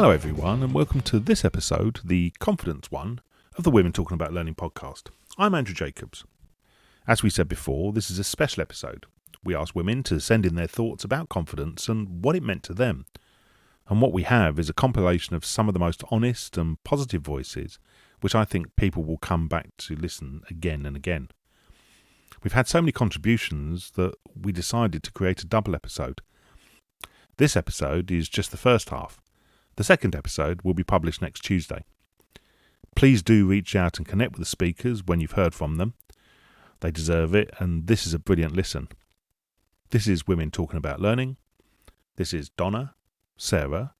Hello everyone and welcome to this episode, the confidence one, of the Women Talking About Learning podcast. I'm Andrew Jacobs. As we said before, this is a special episode. We asked women to send in their thoughts about confidence and what it meant to them. And what we have is a compilation of some of the most honest and positive voices, which I think people will come back to listen again and again. We've had so many contributions that we decided to create a double episode. This episode is just the first half. The second episode will be published next Tuesday. Please do reach out and connect with the speakers when you've heard from them. They deserve it, and this is a brilliant listen. This is Women Talking About Learning. This is Donna, Sarah,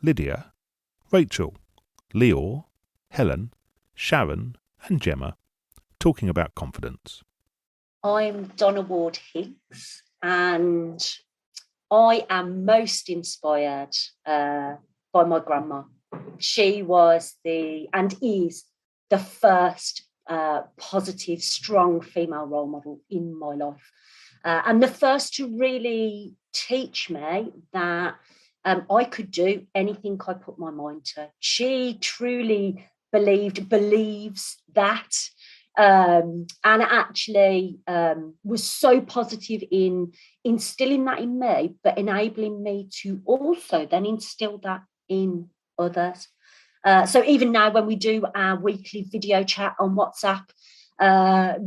Lydia, Rachel, Leor, Helen, Sharon and Gemma talking about confidence. I'm Donna Ward-Higgs and I am most inspired by my grandma. She was and is the first positive, strong female role model in my life. And the first to really teach me that I could do anything I put my mind to. She truly believes that, and actually was so positive in instilling that in me, but enabling me to also then instill that in others. So even now when we do our weekly video chat on WhatsApp, I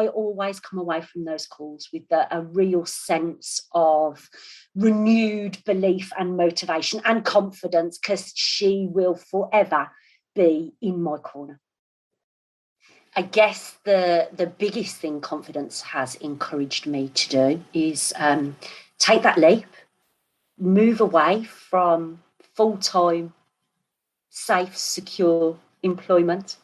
always come away from those calls with a real sense of renewed belief and motivation and confidence, because she will forever be in my corner. I guess the biggest thing confidence has encouraged me to do is take that leap, move away from full-time, safe, secure employment,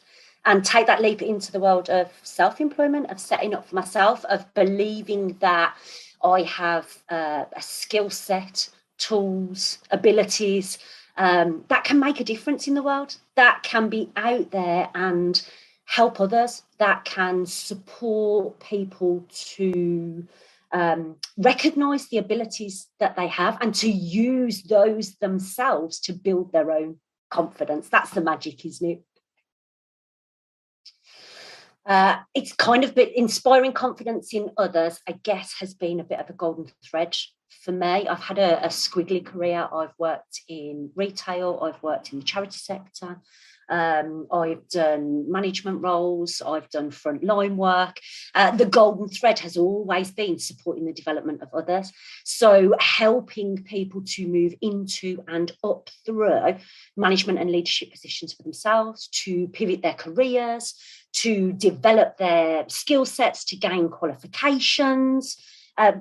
and take that leap into the world of self-employment, of setting up for myself, of believing that I have a skill set, tools, abilities that can make a difference in the world, that can be out there and help others, that can support people to recognise the abilities that they have and to use those themselves to build their own confidence. That's the magic, isn't it? It's kind of been inspiring confidence in others, I guess, has been a bit of a golden thread for me. I've had a squiggly career. I've worked in retail, I've worked in the charity sector, I've done management roles, I've done frontline work. The golden thread has always been supporting the development of others. So helping people to move into and up through management and leadership positions for themselves, to pivot their careers, to develop their skill sets, to gain qualifications,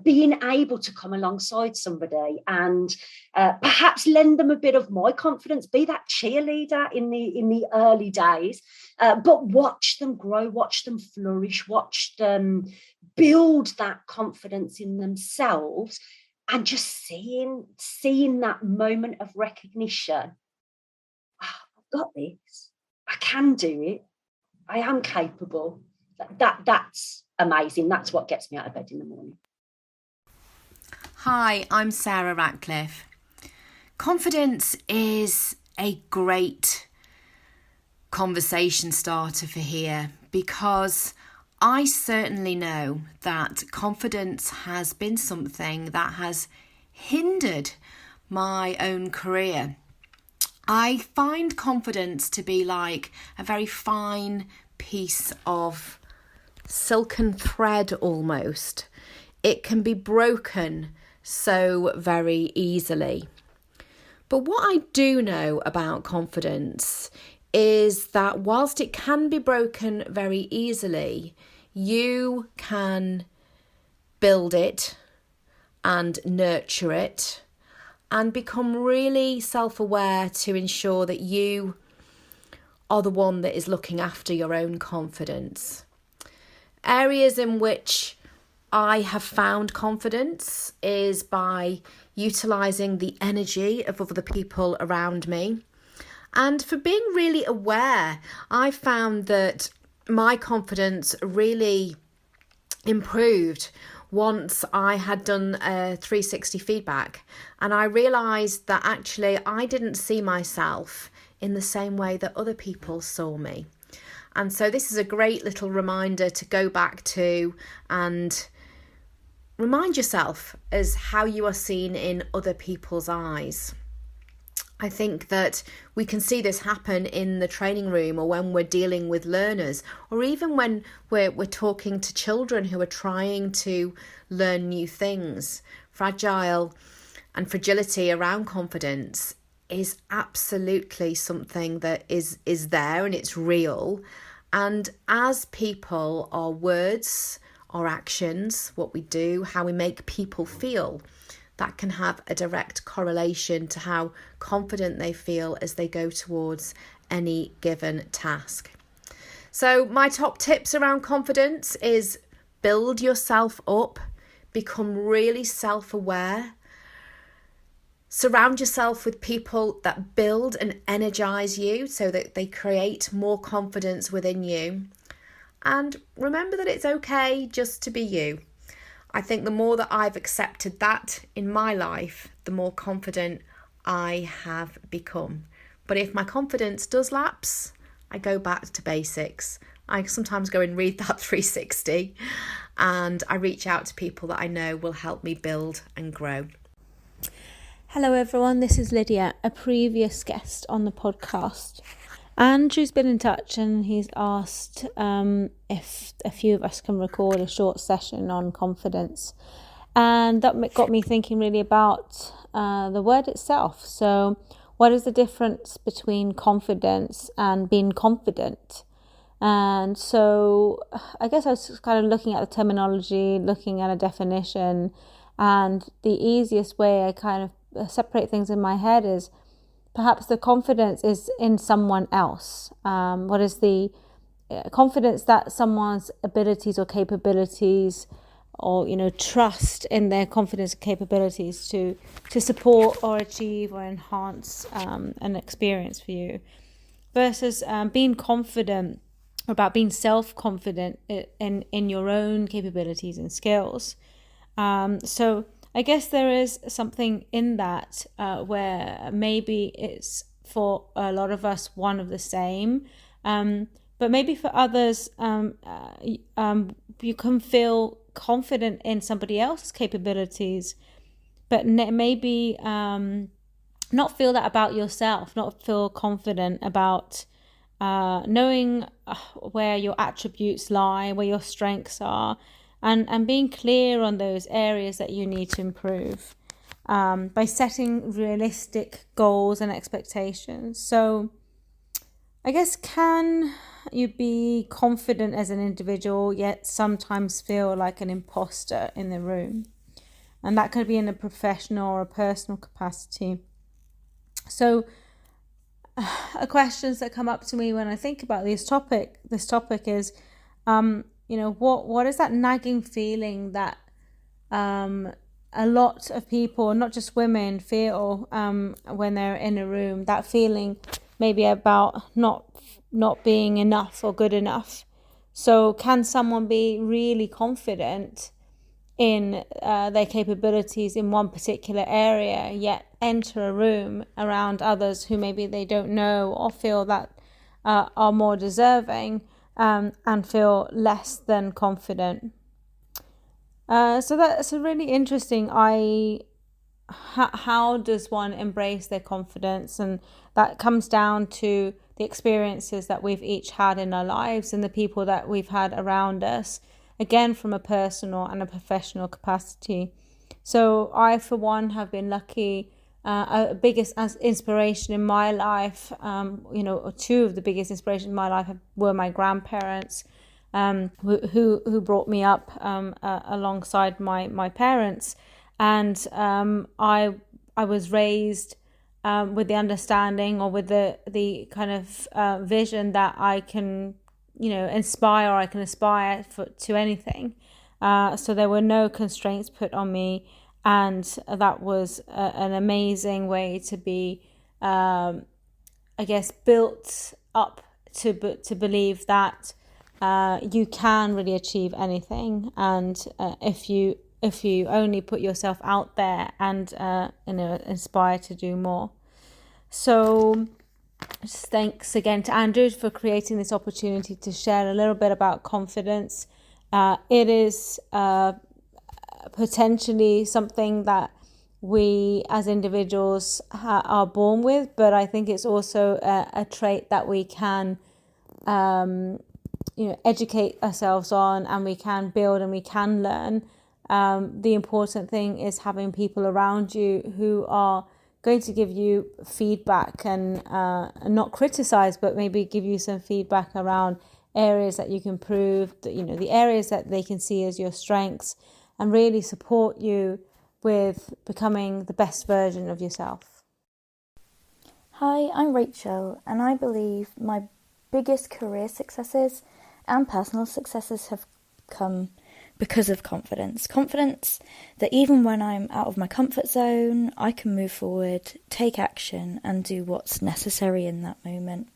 being able to come alongside somebody and perhaps lend them a bit of my confidence, be that cheerleader in the early days, but watch them grow, watch them flourish, watch them build that confidence in themselves, and just seeing that moment of recognition. I've got this. I can do it. I am capable. That's amazing. That's what gets me out of bed in the morning. Hi, I'm Sarah Ratcliffe. Confidence is a great conversation starter for here, because I certainly know that confidence has been something that has hindered my own career. I find confidence to be like a very fine piece of silken thread almost. It can be broken so very easily. But what I do know about confidence is that whilst it can be broken very easily, you can build it and nurture it and become really self-aware to ensure that you are the one that is looking after your own confidence. Areas in which I have found confidence is by utilising the energy of other people around me. And for being really aware, I found that my confidence really improved once I had done a 360 feedback, and I realised that actually I didn't see myself in the same way that other people saw me. And so this is a great little reminder to go back to and remind yourself as how you are seen in other people's eyes. I think that we can see this happen in the training room, or when we're dealing with learners, or even when we're talking to children who are trying to learn new things. Fragile and fragility around confidence is absolutely something that is there, and it's real. And as people, our words, our actions, what we do, how we make people feel, that can have a direct correlation to how confident they feel as they go towards any given task. So my top tips around confidence is build yourself up, become really self-aware, surround yourself with people that build and energize you so that they create more confidence within you. And remember that it's okay just to be you. I think the more that I've accepted that in my life, the more confident I have become. But if my confidence does lapse, I go back to basics. I sometimes go and read that 360, and I reach out to people that I know will help me build and grow. Hello everyone, this is Lydia, a previous guest on the podcast. Andrew's been in touch and he's asked if a few of us can record a short session on confidence. And that got me thinking really about the word itself. So what is the difference between confidence and being confident? And so I guess I was kind of looking at the terminology, looking at a definition, and the easiest way I kind of separate things in my head is perhaps the confidence is in someone else. What is the confidence that someone's abilities or capabilities, or trust in their confidence and capabilities to support or achieve or enhance an experience for you, versus being confident, about being self-confident in your own capabilities and skills. So I guess there is something in that where maybe it's for a lot of us one of the same, but maybe for others you can feel confident in somebody else's capabilities, but maybe not feel that about yourself, not feel confident about knowing where your attributes lie, where your strengths are, and being clear on those areas that you need to improve by setting realistic goals and expectations. So I guess, can you be confident as an individual yet sometimes feel like an imposter in the room? And that could be in a professional or a personal capacity. So questions that come up to me when I think about this topic is what is that nagging feeling that a lot of people, not just women, feel when they're in a room, that feeling maybe about not being enough or good enough. So can someone be really confident in their capabilities in one particular area, yet enter a room around others who maybe they don't know or feel that are more deserving, and feel less than confident? So that's a really interesting. How does one embrace their confidence? And that comes down to the experiences that we've each had in our lives and the people that we've had around us, again from a personal and a professional capacity. So I, for one, have been lucky. Biggest inspiration in my life, or two of the biggest inspirations in my life were my grandparents, who brought me up alongside my parents, and I was raised with the understanding, or with the kind of vision that I can inspire, or I can aspire to anything. So there were no constraints put on me, and that was an amazing way to be, built up to believe that you can really achieve anything. And if you only put yourself out there and inspire to do more. So just thanks again to Andrew for creating this opportunity to share a little bit about confidence. It is potentially something that we as individuals are born with, but I think it's also a trait that we can educate ourselves on, and we can build and we can learn. The important thing is having people around you who are going to give you feedback and not criticize, but maybe give you some feedback around areas that you can improve, the areas that they can see as your strengths, and really support you with becoming the best version of yourself. Hi, I'm Rachel, and I believe my biggest career successes and personal successes have come because of confidence. Confidence that even when I'm out of my comfort zone, I can move forward, take action, and do what's necessary in that moment.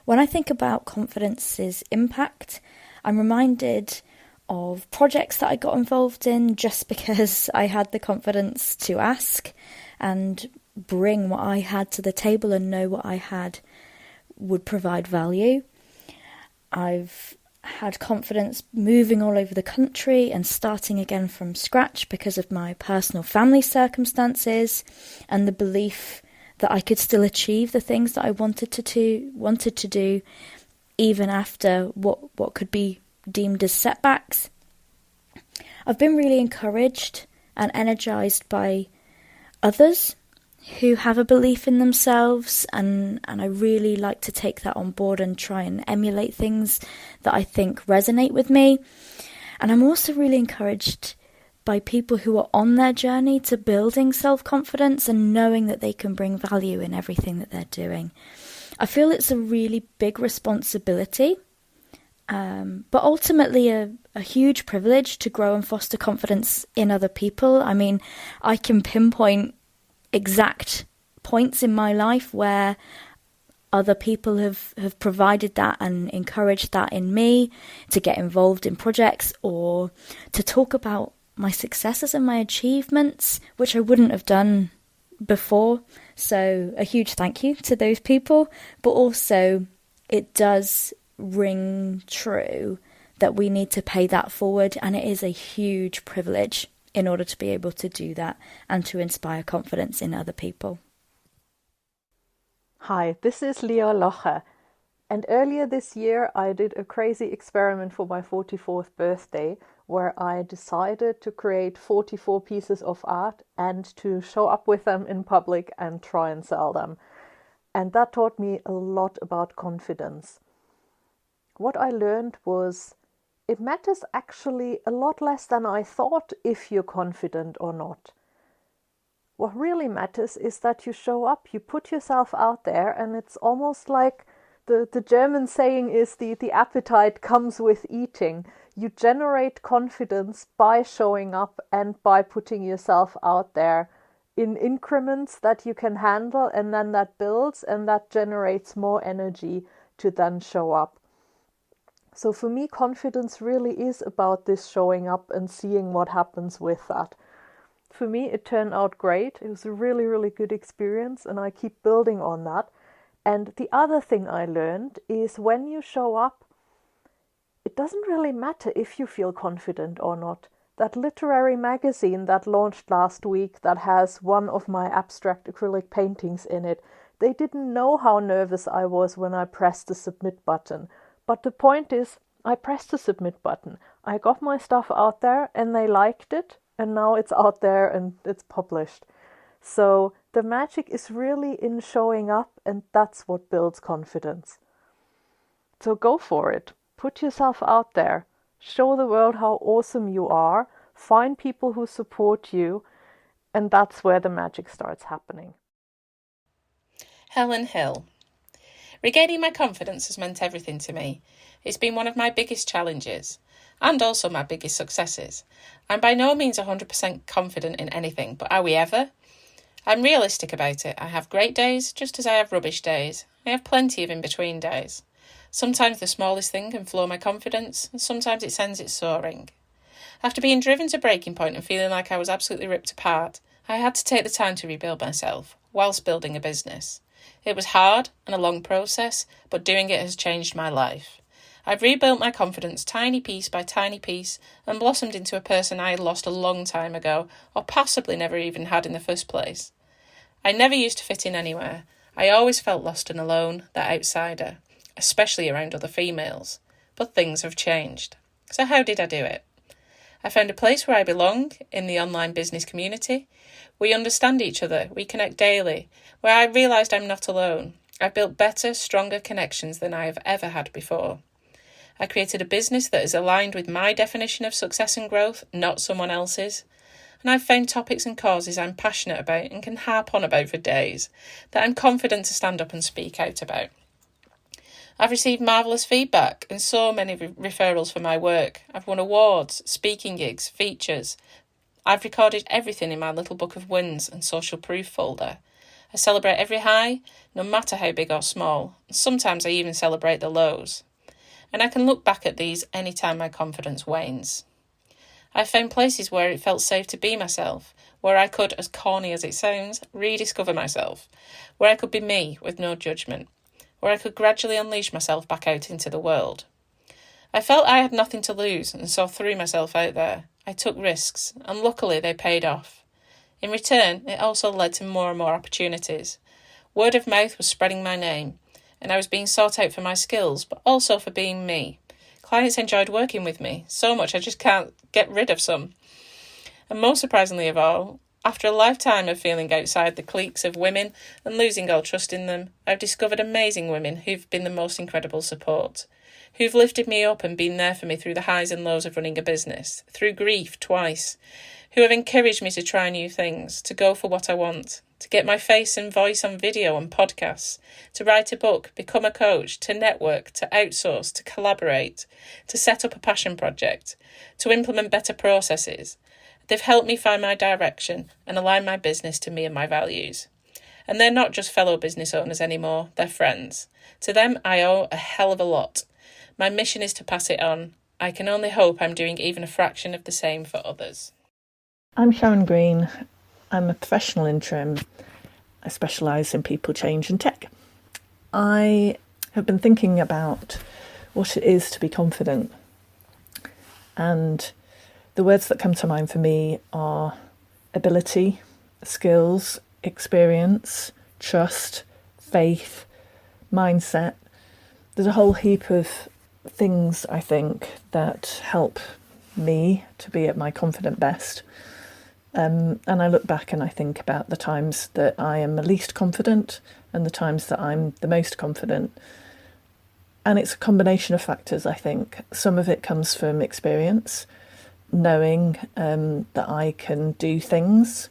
When I think about confidence's impact, I'm reminded of projects that I got involved in just because I had the confidence to ask and bring what I had to the table and know what I had would provide value. I've had confidence moving all over the country and starting again from scratch because of my personal family circumstances and the belief that I could still achieve the things that I wanted to do even after what could be deemed as setbacks. I've been really encouraged and energized by others who have a belief in themselves, and I really like to take that on board and try and emulate things that I think resonate with me. And I'm also really encouraged by people who are on their journey to building self-confidence and knowing that they can bring value in everything that they're doing. I feel it's a really big responsibility, but ultimately a huge privilege to grow and foster confidence in other people. I mean, I can pinpoint exact points in my life where other people have provided that and encouraged that in me to get involved in projects or to talk about my successes and my achievements, which I wouldn't have done before. So a huge thank you to those people, but also it does ring true that we need to pay that forward, and it is a huge privilege in order to be able to do that and to inspire confidence in other people. Hi, this is Leo Locher, and earlier this year I did a crazy experiment for my 44th birthday where I decided to create 44 pieces of art and to show up with them in public and try and sell them. And that taught me a lot about confidence. What I learned was it matters actually a lot less than I thought if you're confident or not. What really matters is that you show up, you put yourself out there, and it's almost like the German saying is the appetite comes with eating. You generate confidence by showing up and by putting yourself out there in increments that you can handle, and then that builds and that generates more energy to then show up. So for me, confidence really is about this showing up and seeing what happens with that. For me, it turned out great. It was a really, really good experience, and I keep building on that. And the other thing I learned is when you show up, it doesn't really matter if you feel confident or not. That literary magazine that launched last week that has one of my abstract acrylic paintings in it, they didn't know how nervous I was when I pressed the submit button. But the point is, I pressed the submit button. I got my stuff out there and they liked it, and now it's out there and it's published. So the magic is really in showing up, and that's what builds confidence. So go for it. Put yourself out there. Show the world how awesome you are. Find people who support you, and that's where the magic starts happening. Helen Hill. Regaining my confidence has meant everything to me. It's been one of my biggest challenges, and also my biggest successes. I'm by no means 100% confident in anything, but are we ever? I'm realistic about it. I have great days, just as I have rubbish days. I have plenty of in-between days. Sometimes the smallest thing can floor my confidence, and sometimes it sends it soaring. After being driven to breaking point and feeling like I was absolutely ripped apart, I had to take the time to rebuild myself, whilst building a business. It was hard and a long process, but doing it has changed my life. I've rebuilt my confidence tiny piece by tiny piece and blossomed into a person I had lost a long time ago, or possibly never even had in the first place. I never used to fit in anywhere. I always felt lost and alone, that outsider, especially around other females. But things have changed. So how did I do it? I found a place where I belong, in the online business community. We understand each other, we connect daily, where I realised I'm not alone. I've built better, stronger connections than I have ever had before. I created a business that is aligned with my definition of success and growth, not someone else's. And I've found topics and causes I'm passionate about and can harp on about for days, that I'm confident to stand up and speak out about. I've received marvellous feedback and so many referrals for my work. I've won awards, speaking gigs, features. I've recorded everything in my little book of wins and social proof folder. I celebrate every high, no matter how big or small, and sometimes I even celebrate the lows. And I can look back at these anytime my confidence wanes. I've found places where it felt safe to be myself, where I could, as corny as it sounds, rediscover myself, where I could be me with no judgment, where I could gradually unleash myself back out into the world. I felt I had nothing to lose and so threw myself out there. I took risks, and luckily they paid off. In return, it also led to more and more opportunities. Word of mouth was spreading my name, and I was being sought out for my skills, but also for being me. Clients enjoyed working with me, so much I just can't get rid of some. And most surprisingly of all, after a lifetime of feeling outside the cliques of women and losing all trust in them, I've discovered amazing women who've been the most incredible support, who've lifted me up and been there for me through the highs and lows of running a business, through grief twice, who have encouraged me to try new things, to go for what I want, to get my face and voice on video and podcasts, to write a book, become a coach, to network, to outsource, to collaborate, to set up a passion project, to implement better processes. They've helped me find my direction and align my business to me and my values. And they're not just fellow business owners anymore, they're friends. To them, I owe a hell of a lot. My mission is to pass it on. I can only hope I'm doing even a fraction of the same for others. I'm Sharon Green. I'm a professional interim. I specialise in people change and tech. I have been thinking about what it is to be confident, and the words that come to mind for me are ability, skills, experience, trust, faith, mindset. There's a whole heap of things, I think, that help me to be at my confident best. And I look back and I think about the times that I am the least confident and the times that I'm the most confident. And it's a combination of factors, I think. Some of it comes from experience, knowing that I can do things,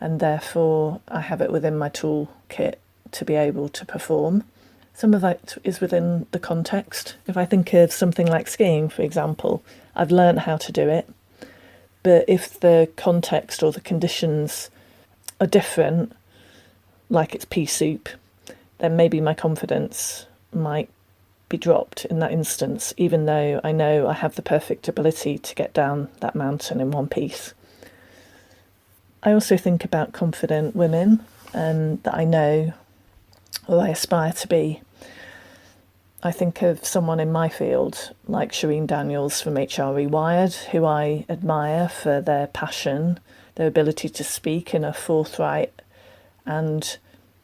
and therefore I have it within my toolkit to be able to perform. Some of that is within the context. If I think of something like skiing, for example, I've learned how to do it. But if the context or the conditions are different, like it's pea soup, then maybe my confidence might be dropped in that instance, even though I know I have the perfect ability to get down that mountain in one piece. I also think about confident women that I know or I aspire to be. I think of someone in my field like Shireen Daniels from HR Rewired, who I admire for their passion, their ability to speak in a forthright and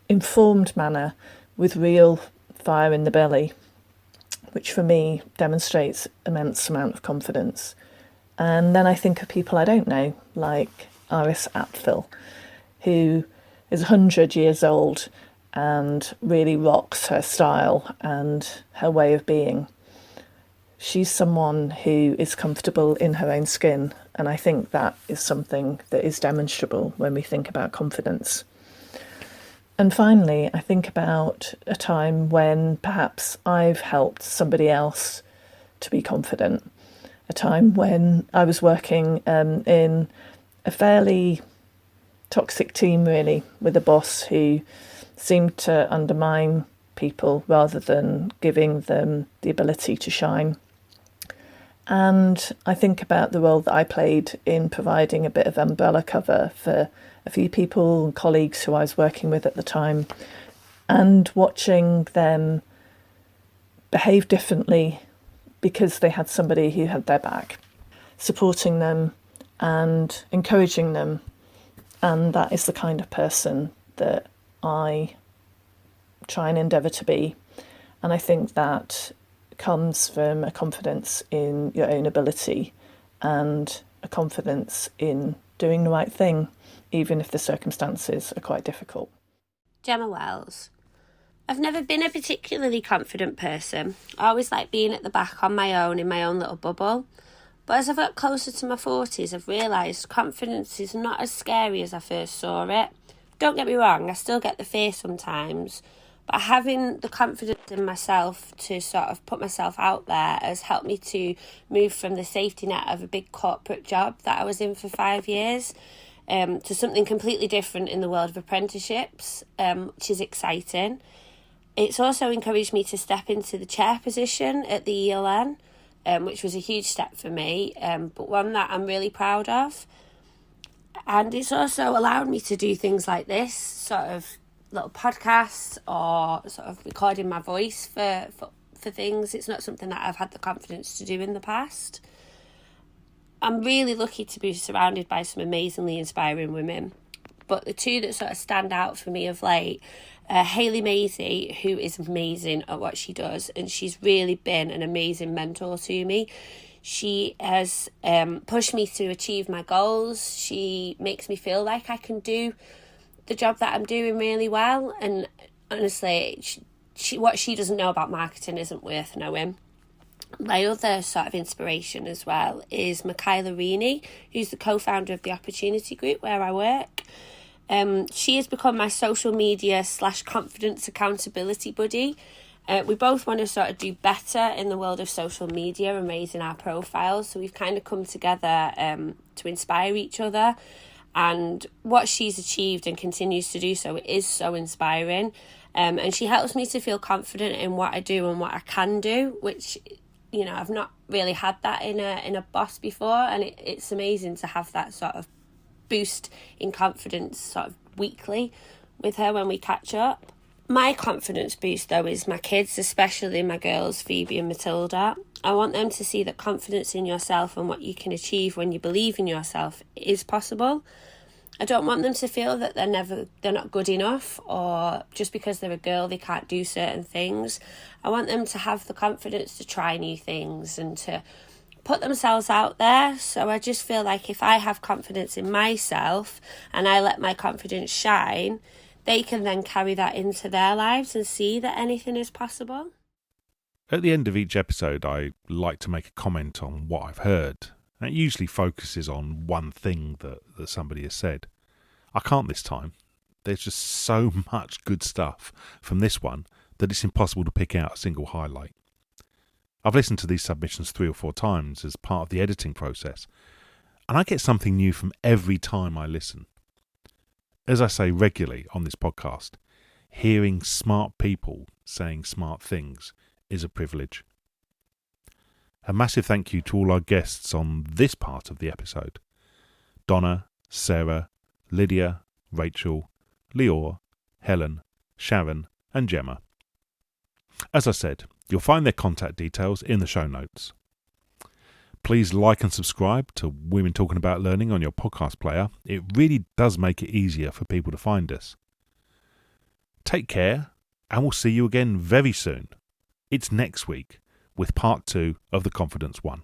informed manner with real fire in the belly, which for me demonstrates immense amount of confidence. And then I think of people I don't know, like Iris Apfel, who is 100 years old and really rocks her style and her way of being. She's someone who is comfortable in her own skin, and I think that is something that is demonstrable when we think about confidence. And finally, I think about a time when perhaps I've helped somebody else to be confident. A time when I was working in a fairly toxic team, really, with a boss who seemed to undermine people rather than giving them the ability to shine. And I think about the role that I played in providing a bit of umbrella cover for a few people and colleagues who I was working with at the time, and watching them behave differently because they had somebody who had their back, supporting them and encouraging them. And that is the kind of person that I try and endeavour to be. And I think that comes from a confidence in your own ability and a confidence in doing the right thing, even if the circumstances are quite difficult. Gemma Wells. I've never been a particularly confident person. I always like being at the back on my own in my own little bubble. But as I've got closer to my 40s, I've realised confidence is not as scary as I first saw it. Don't get me wrong, I still get the fear sometimes, but having the confidence in myself to sort of put myself out there has helped me to move from the safety net of a big corporate job that I was in for 5 years to something completely different in the world of apprenticeships, which is exciting. It's also encouraged me to step into the chair position at the ELN, which was a huge step for me, but one that I'm really proud of. And it's also allowed me to do things like this, sort of little podcasts or sort of recording my voice for things. It's not something that I've had the confidence to do in the past. I'm really lucky to be surrounded by some amazingly inspiring women, but the two that sort of stand out for me of late are Hayley Maisie, who is amazing at what she does, and she's really been an amazing mentor to me. She has pushed me to achieve my goals. She makes me feel like I can do the job that I'm doing really well, and honestly, what she doesn't know about marketing isn't worth knowing. My other sort of inspiration as well is Michaela Rini, who's the co-founder of the Opportunity Group where I work. She has become my social media / confidence accountability buddy. We both want to sort of do better in the world of social media and raising our profiles, so we've kind of come together to inspire each other. And what she's achieved and continues to do so is so inspiring. And she helps me to feel confident in what I do and what I can do, which, you know, I've not really had that in a boss before. And it's amazing to have that sort of boost in confidence sort of weekly with her when we catch up. My confidence boost, though, is my kids, especially my girls, Phoebe and Matilda. I want them to see that confidence in yourself and what you can achieve when you believe in yourself is possible. I don't want them to feel that they're not good enough, or just because they're a girl they can't do certain things. I want them to have the confidence to try new things and to put themselves out there. So I just feel like if I have confidence in myself and I let my confidence shine, they can then carry that into their lives and see that anything is possible. At the end of each episode, I like to make a comment on what I've heard. And it usually focuses on one thing that somebody has said. I can't this time. There's just so much good stuff from this one that it's impossible to pick out a single highlight. I've listened to these submissions 3 or 4 times as part of the editing process, and I get something new from every time I listen. As I say regularly on this podcast, hearing smart people saying smart things is a privilege. A massive thank you to all our guests on this part of the episode: Donna, Sarah, Lydia, Rachel, Leor, Helen, Sharon and Gemma. As I said, you'll find their contact details in the show notes. Please like and subscribe to Women Talking About Learning on your podcast player. It really does make it easier for people to find us. Take care, and we'll see you again very soon. It's next week with part 2 of The Confidence One.